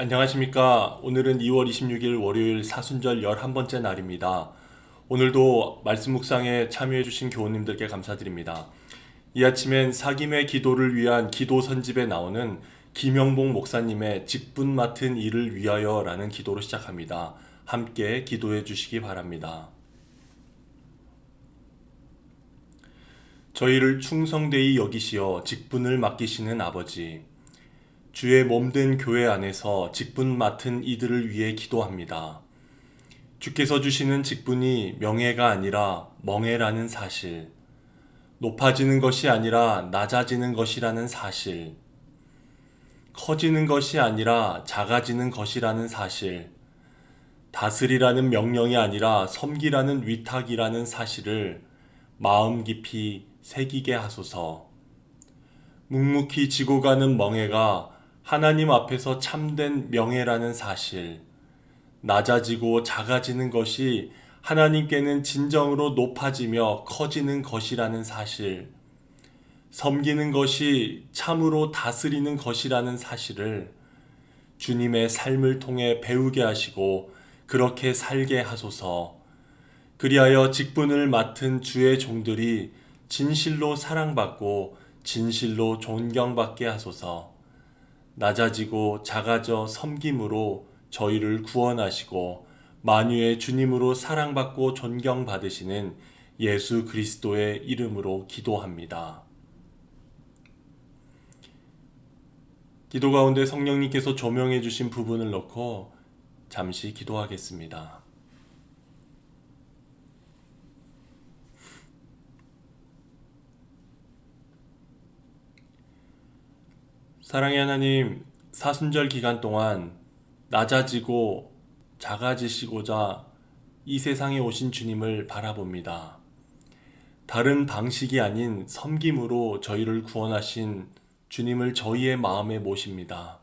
안녕하십니까. 오늘은 2월 26일 월요일 사순절 11번째 날입니다. 오늘도 말씀 묵상에 참여해주신 교우님들께 감사드립니다. 이 아침엔 사김의 기도를 위한 기도 선집에 나오는 김영봉 목사님의 직분 맡은 일을 위하여 라는 기도로 시작합니다. 함께 기도해 주시기 바랍니다. 저희를 충성되이 여기시어 직분을 맡기시는 아버지, 주의 몸된 교회 안에서 직분 맡은 이들을 위해 기도합니다. 주께서 주시는 직분이 명예가 아니라 멍해라는 사실, 높아지는 것이 아니라 낮아지는 것이라는 사실, 커지는 것이 아니라 작아지는 것이라는 사실, 다스리라는 명령이 아니라 섬기라는 위탁이라는 사실을 마음 깊이 새기게 하소서. 묵묵히 지고 가는 멍해가 하나님 앞에서 참된 명예라는 사실, 낮아지고 작아지는 것이 하나님께는 진정으로 높아지며 커지는 것이라는 사실, 섬기는 것이 참으로 다스리는 것이라는 사실을 주님의 삶을 통해 배우게 하시고 그렇게 살게 하소서. 그리하여 직분을 맡은 주의 종들이 진실로 사랑받고 진실로 존경받게 하소서. 낮아지고 작아져 섬김으로 저희를 구원하시고 만유의 주님으로 사랑받고 존경받으시는 예수 그리스도의 이름으로 기도합니다. 기도 가운데 성령님께서 조명해 주신 부분을 넣고 잠시 기도하겠습니다. 사랑의 하나님, 사순절 기간 동안 낮아지고 작아지시고자 이 세상에 오신 주님을 바라봅니다. 다른 방식이 아닌 섬김으로 저희를 구원하신 주님을 저희의 마음에 모십니다.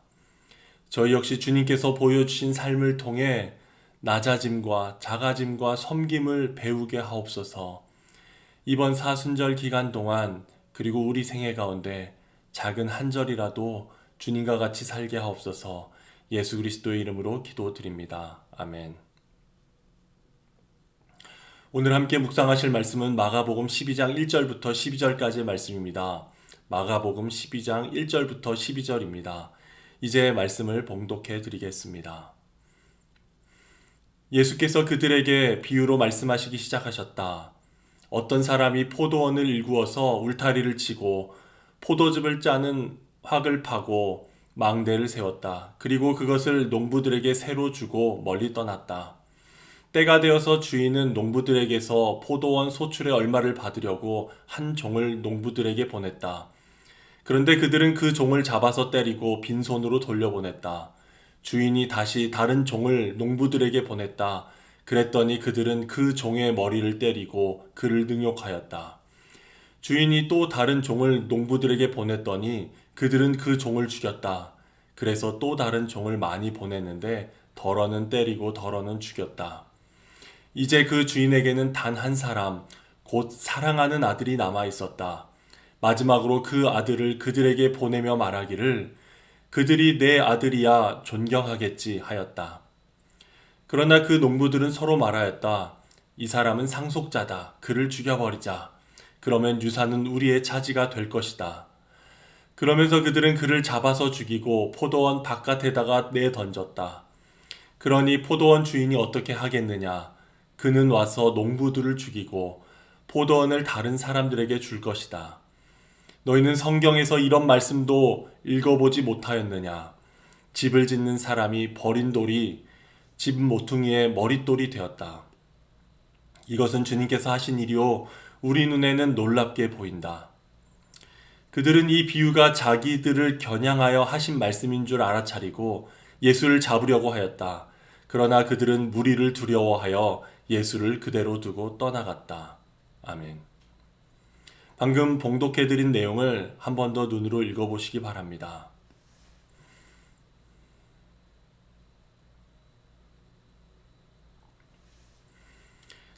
저희 역시 주님께서 보여주신 삶을 통해 낮아짐과 작아짐과 섬김을 배우게 하옵소서. 이번 사순절 기간 동안 그리고 우리 생애 가운데 작은 한 절이라도 주님과 같이 살게 하옵소서. 예수 그리스도의 이름으로 기도드립니다. 아멘. 오늘 함께 묵상하실 말씀은 마가복음 12장 1절부터 12절까지의 말씀입니다. 마가복음 12장 1절부터 12절입니다. 이제 말씀을 봉독해 드리겠습니다. 예수께서 그들에게 비유로 말씀하시기 시작하셨다. 어떤 사람이 포도원을 일구어서 울타리를 치고 포도즙을 짜는 확을 파고 망대를 세웠다. 그리고 그것을 농부들에게 새로 주고 멀리 떠났다. 때가 되어서 주인은 농부들에게서 포도원 소출의 얼마를 받으려고 한 종을 농부들에게 보냈다. 그런데 그들은 그 종을 잡아서 때리고 빈손으로 돌려보냈다. 주인이 다시 다른 종을 농부들에게 보냈다. 그랬더니 그들은 그 종의 머리를 때리고 그를 능욕하였다. 주인이 또 다른 종을 농부들에게 보냈더니 그들은 그 종을 죽였다. 그래서 또 다른 종을 많이 보냈는데 덜어는 때리고 덜어는 죽였다. 이제 그 주인에게는 단 한 사람, 곧 사랑하는 아들이 남아 있었다. 마지막으로 그 아들을 그들에게 보내며 말하기를 그들이 내 아들이야 존경하겠지 하였다. 그러나 그 농부들은 서로 말하였다. 이 사람은 상속자다. 그를 죽여버리자. 그러면 유산은 우리의 차지가 될 것이다. 그러면서 그들은 그를 잡아서 죽이고 포도원 바깥에다가 내던졌다. 그러니 포도원 주인이 어떻게 하겠느냐? 그는 와서 농부들을 죽이고 포도원을 다른 사람들에게 줄 것이다. 너희는 성경에서 이런 말씀도 읽어보지 못하였느냐? 집을 짓는 사람이 버린 돌이 집 모퉁이의 머릿돌이 되었다. 이것은 주님께서 하신 일이요 우리 눈에는 놀랍게 보인다. 그들은 이 비유가 자기들을 겨냥하여 하신 말씀인 줄 알아차리고 예수를 잡으려고 하였다. 그러나 그들은 무리를 두려워하여 예수를 그대로 두고 떠나갔다. 아멘. 방금 봉독해드린 내용을 한 번 더 눈으로 읽어보시기 바랍니다.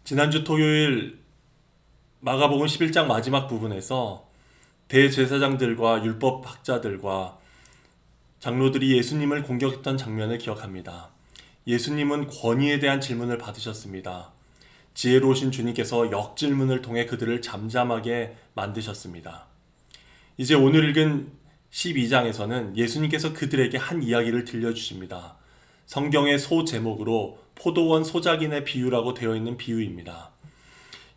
지난주 토요일 마가복음 11장 마지막 부분에서 대제사장들과 율법학자들과 장로들이 예수님을 공격했던 장면을 기억합니다. 예수님은 권위에 대한 질문을 받으셨습니다. 지혜로우신 주님께서 역질문을 통해 그들을 잠잠하게 만드셨습니다. 이제 오늘 읽은 12장에서는 예수님께서 그들에게 한 이야기를 들려주십니다. 성경의 소 제목으로 포도원 소작인의 비유라고 되어 있는 비유입니다.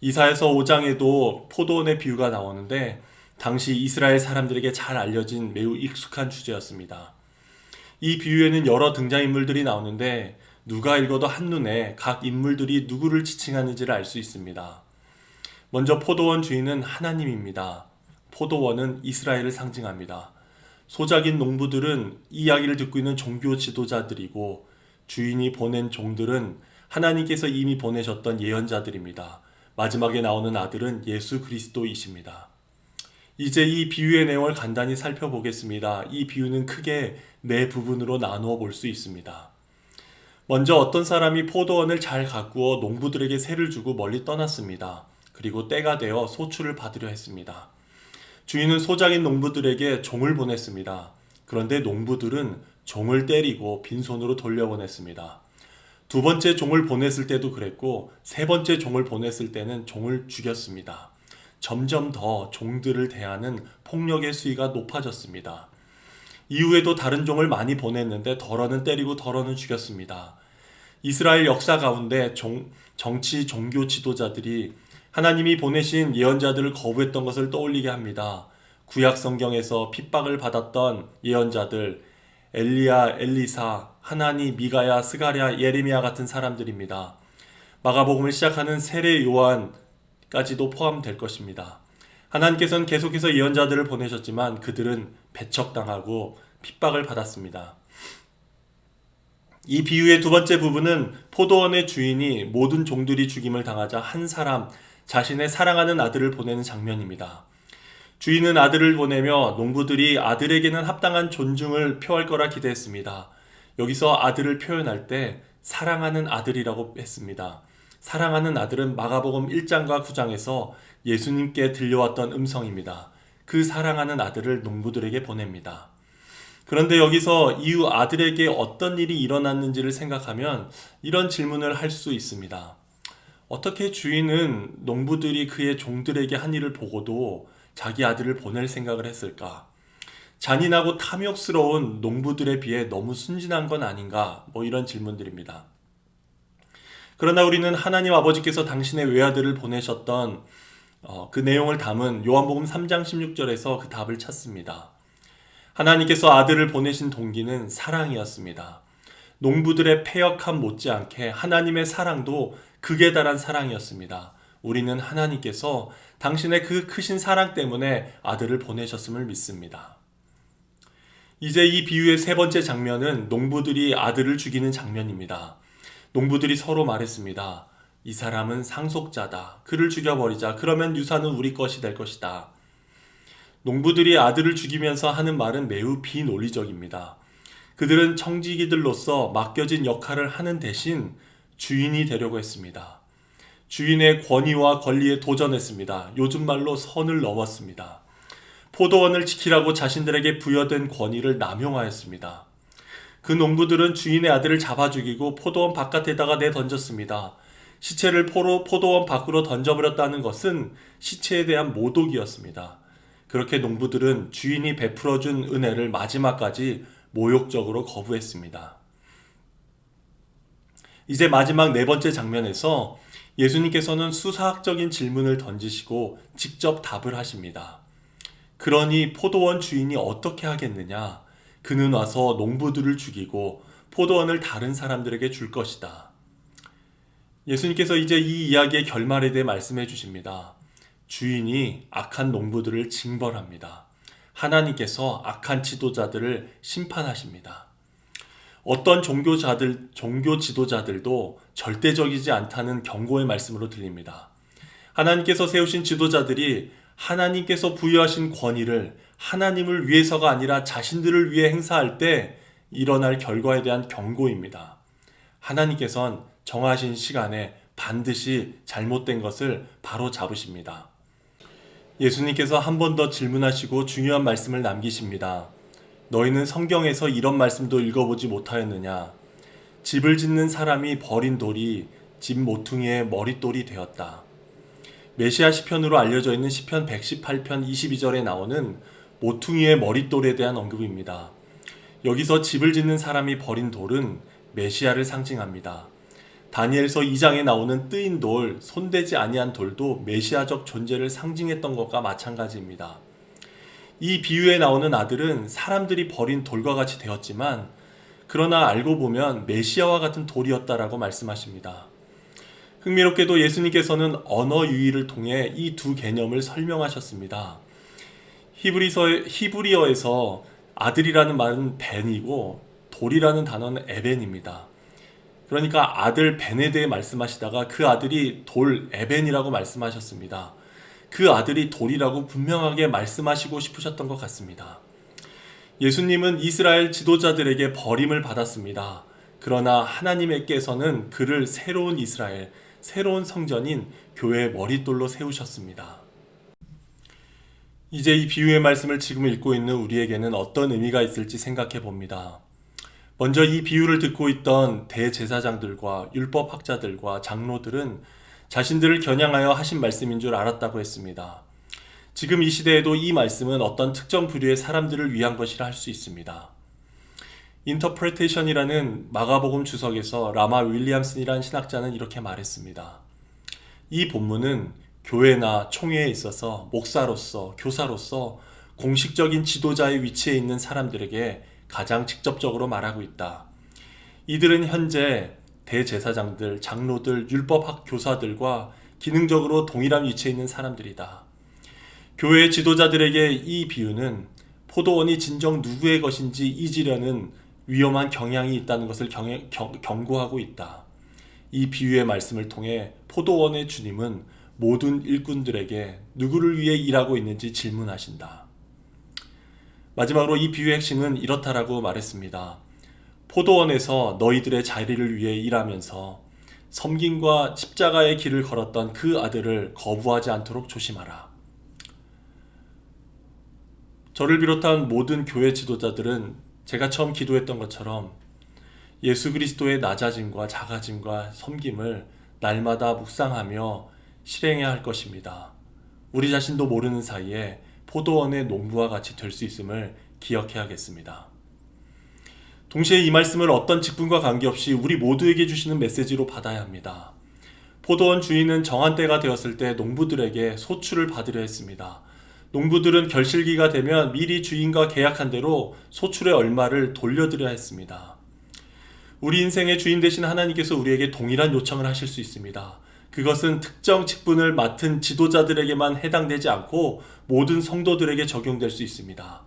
이사야서 5장에도 포도원의 비유가 나오는데 당시 이스라엘 사람들에게 잘 알려진 매우 익숙한 주제였습니다. 이 비유에는 여러 등장인물들이 나오는데 누가 읽어도 한눈에 각 인물들이 누구를 지칭하는지를 알 수 있습니다. 먼저 포도원 주인은 하나님입니다. 포도원은 이스라엘을 상징합니다. 소작인 농부들은 이 이야기를 듣고 있는 종교 지도자들이고 주인이 보낸 종들은 하나님께서 이미 보내셨던 예언자들입니다. 마지막에 나오는 아들은 예수 그리스도이십니다. 이제 이 비유의 내용을 간단히 살펴보겠습니다. 이 비유는 크게 네 부분으로 나누어 볼 수 있습니다. 먼저 어떤 사람이 포도원을 잘 가꾸어 농부들에게 세를 주고 멀리 떠났습니다. 그리고 때가 되어 소출을 받으려 했습니다. 주인은 소작인 농부들에게 종을 보냈습니다. 그런데 농부들은 종을 때리고 빈손으로 돌려보냈습니다. 두 번째 종을 보냈을 때도 그랬고 세 번째 종을 보냈을 때는 종을 죽였습니다. 점점 더 종들을 대하는 폭력의 수위가 높아졌습니다. 이후에도 다른 종을 많이 보냈는데 덜어는 때리고 덜어는 죽였습니다. 이스라엘 역사 가운데 정치 종교 지도자들이 하나님이 보내신 예언자들을 거부했던 것을 떠올리게 합니다. 구약 성경에서 핍박을 받았던 예언자들 엘리야, 엘리사, 하나니, 미가야, 스가랴, 예레미야 같은 사람들입니다. 마가복음을 시작하는 세례 요한까지도 포함될 것입니다. 하나님께서는 계속해서 예언자들을 보내셨지만 그들은 배척당하고 핍박을 받았습니다. 이 비유의 두 번째 부분은 포도원의 주인이 모든 종들이 죽임을 당하자 한 사람, 자신의 사랑하는 아들을 보내는 장면입니다. 주인은 아들을 보내며 농부들이 아들에게는 합당한 존중을 표할 거라 기대했습니다. 여기서 아들을 표현할 때 사랑하는 아들이라고 했습니다. 사랑하는 아들은 마가복음 1장과 9장에서 예수님께 들려왔던 음성입니다. 그 사랑하는 아들을 농부들에게 보냅니다. 그런데 여기서 이후 아들에게 어떤 일이 일어났는지를 생각하면 이런 질문을 할 수 있습니다. 어떻게 주인은 농부들이 그의 종들에게 한 일을 보고도 자기 아들을 보낼 생각을 했을까? 잔인하고 탐욕스러운 농부들에 비해 너무 순진한 건 아닌가? 이런 질문들입니다. 그러나 우리는 하나님 아버지께서 당신의 외아들을 보내셨던 그 내용을 담은 요한복음 3장 16절에서 그 답을 찾습니다. 하나님께서 아들을 보내신 동기는 사랑이었습니다. 농부들의 패역함 못지않게 하나님의 사랑도 극에 달한 사랑이었습니다. 우리는 하나님께서 당신의 그 크신 사랑 때문에 아들을 보내셨음을 믿습니다. 이제 이 비유의 세 번째 장면은 농부들이 아들을 죽이는 장면입니다. 농부들이 서로 말했습니다. 이 사람은 상속자다. 그를 죽여버리자. 그러면 유산은 우리 것이 될 것이다. 농부들이 아들을 죽이면서 하는 말은 매우 비논리적입니다. 그들은 청지기들로서 맡겨진 역할을 하는 대신 주인이 되려고 했습니다. 주인의 권위와 권리에 도전했습니다. 요즘 말로 선을 넘었습니다. 포도원을 지키라고 자신들에게 부여된 권위를 남용하였습니다. 그 농부들은 주인의 아들을 잡아 죽이고 포도원 바깥에다가 내던졌습니다. 시체를 포도원 밖으로 던져버렸다는 것은 시체에 대한 모독이었습니다. 그렇게 농부들은 주인이 베풀어준 은혜를 마지막까지 모욕적으로 거부했습니다. 이제 마지막 네 번째 장면에서 예수님께서는 수사학적인 질문을 던지시고 직접 답을 하십니다. 그러니 포도원 주인이 어떻게 하겠느냐? 그는 와서 농부들을 죽이고 포도원을 다른 사람들에게 줄 것이다. 예수님께서 이제 이 이야기의 결말에 대해 말씀해 주십니다. 주인이 악한 농부들을 징벌합니다. 하나님께서 악한 지도자들을 심판하십니다. 어떤 종교 지도자들도 절대적이지 않다는 경고의 말씀으로 들립니다. 하나님께서 세우신 지도자들이 하나님께서 부여하신 권위를 하나님을 위해서가 아니라 자신들을 위해 행사할 때 일어날 결과에 대한 경고입니다. 하나님께서는 정하신 시간에 반드시 잘못된 것을 바로 잡으십니다. 예수님께서 한 번 더 질문하시고 중요한 말씀을 남기십니다. 너희는 성경에서 이런 말씀도 읽어보지 못하였느냐? 집을 짓는 사람이 버린 돌이 집 모퉁이의 머릿돌이 되었다. 메시아 시편으로 알려져 있는 시편 118편 22절에 나오는 모퉁이의 머릿돌에 대한 언급입니다. 여기서 집을 짓는 사람이 버린 돌은 메시아를 상징합니다. 다니엘서 2장에 나오는 뜨인 돌, 손대지 아니한 돌도 메시아적 존재를 상징했던 것과 마찬가지입니다. 이 비유에 나오는 아들은 사람들이 버린 돌과 같이 되었지만 그러나 알고 보면 메시아와 같은 돌이었다라고 말씀하십니다. 흥미롭게도 예수님께서는 언어 유희를 통해 이 두 개념을 설명하셨습니다. 히브리어에서 아들이라는 말은 벤이고 돌이라는 단어는 에벤입니다. 그러니까 아들 벤에 대해 말씀하시다가 그 아들이 돌 에벤이라고 말씀하셨습니다. 그 아들이 돌이라고 분명하게 말씀하시고 싶으셨던 것 같습니다. 예수님은 이스라엘 지도자들에게 버림을 받았습니다. 그러나 하나님께서는 그를 새로운 이스라엘, 새로운 성전인 교회의 머릿돌로 세우셨습니다. 이제 이 비유의 말씀을 지금 읽고 있는 우리에게는 어떤 의미가 있을지 생각해 봅니다. 먼저 이 비유를 듣고 있던 대제사장들과 율법학자들과 장로들은 자신들을 겨냥하여 하신 말씀인 줄 알았다고 했습니다. 지금 이 시대에도 이 말씀은 어떤 특정 부류의 사람들을 위한 것이라 할 수 있습니다. 인터프레테이션이라는 마가복음 주석에서 라마 윌리엄슨이라는 신학자는 이렇게 말했습니다. 이 본문은 교회나 총회에 있어서 목사로서, 교사로서 공식적인 지도자의 위치에 있는 사람들에게 가장 직접적으로 말하고 있다. 이들은 현재 대제사장들, 장로들, 율법학 교사들과 기능적으로 동일한 위치에 있는 사람들이다. 교회 지도자들에게 이 비유는 포도원이 진정 누구의 것인지 잊으려는 위험한 경향이 있다는 것을 경고하고 있다. 이 비유의 말씀을 통해 포도원의 주님은 모든 일꾼들에게 누구를 위해 일하고 있는지 질문하신다. 마지막으로 이 비유의 핵심은 이렇다라고 말했습니다. 포도원에서 너희들의 자리를 위해 일하면서 섬김과 십자가의 길을 걸었던 그 아들을 거부하지 않도록 조심하라. 저를 비롯한 모든 교회 지도자들은 제가 처음 기도했던 것처럼 예수 그리스도의 낮아짐과 작아짐과 섬김을 날마다 묵상하며 실행해야 할 것입니다. 우리 자신도 모르는 사이에 포도원의 농부와 같이 될 수 있음을 기억해야겠습니다. 동시에 이 말씀을 어떤 직분과 관계없이 우리 모두에게 주시는 메시지로 받아야 합니다. 포도원 주인은 정한 때가 되었을 때 농부들에게 소출을 받으려 했습니다. 농부들은 결실기가 되면 미리 주인과 계약한 대로 소출의 얼마를 돌려드려야 했습니다. 우리 인생의 주인 되신 하나님께서 우리에게 동일한 요청을 하실 수 있습니다. 그것은 특정 직분을 맡은 지도자들에게만 해당되지 않고 모든 성도들에게 적용될 수 있습니다.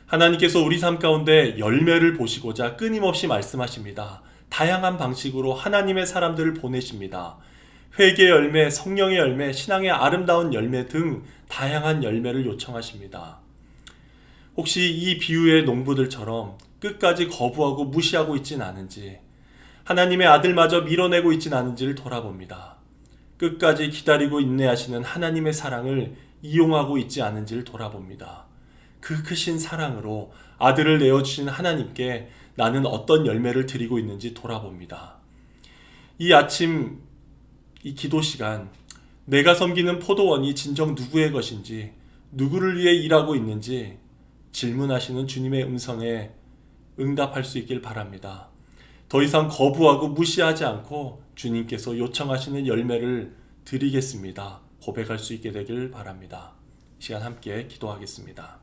하나님께서 우리 삶 가운데 열매를 보시고자 끊임없이 말씀하십니다. 다양한 방식으로 하나님의 사람들을 보내십니다. 회개의 열매, 성령의 열매, 신앙의 아름다운 열매 등 다양한 열매를 요청하십니다. 혹시 이 비유의 농부들처럼 끝까지 거부하고 무시하고 있진 않은지, 하나님의 아들마저 밀어내고 있진 않은지를 돌아봅니다. 끝까지 기다리고 인내하시는 하나님의 사랑을 이용하고 있지 않은지를 돌아봅니다. 그 크신 사랑으로 아들을 내어주신 하나님께 나는 어떤 열매를 드리고 있는지 돌아봅니다. 이 아침 이 기도 시간, 내가 섬기는 포도원이 진정 누구의 것인지, 누구를 위해 일하고 있는지 질문하시는 주님의 음성에 응답할 수 있길 바랍니다. 더 이상 거부하고 무시하지 않고 주님께서 요청하시는 열매를 드리겠습니다. 고백할 수 있게 되길 바랍니다. 이 시간 함께 기도하겠습니다.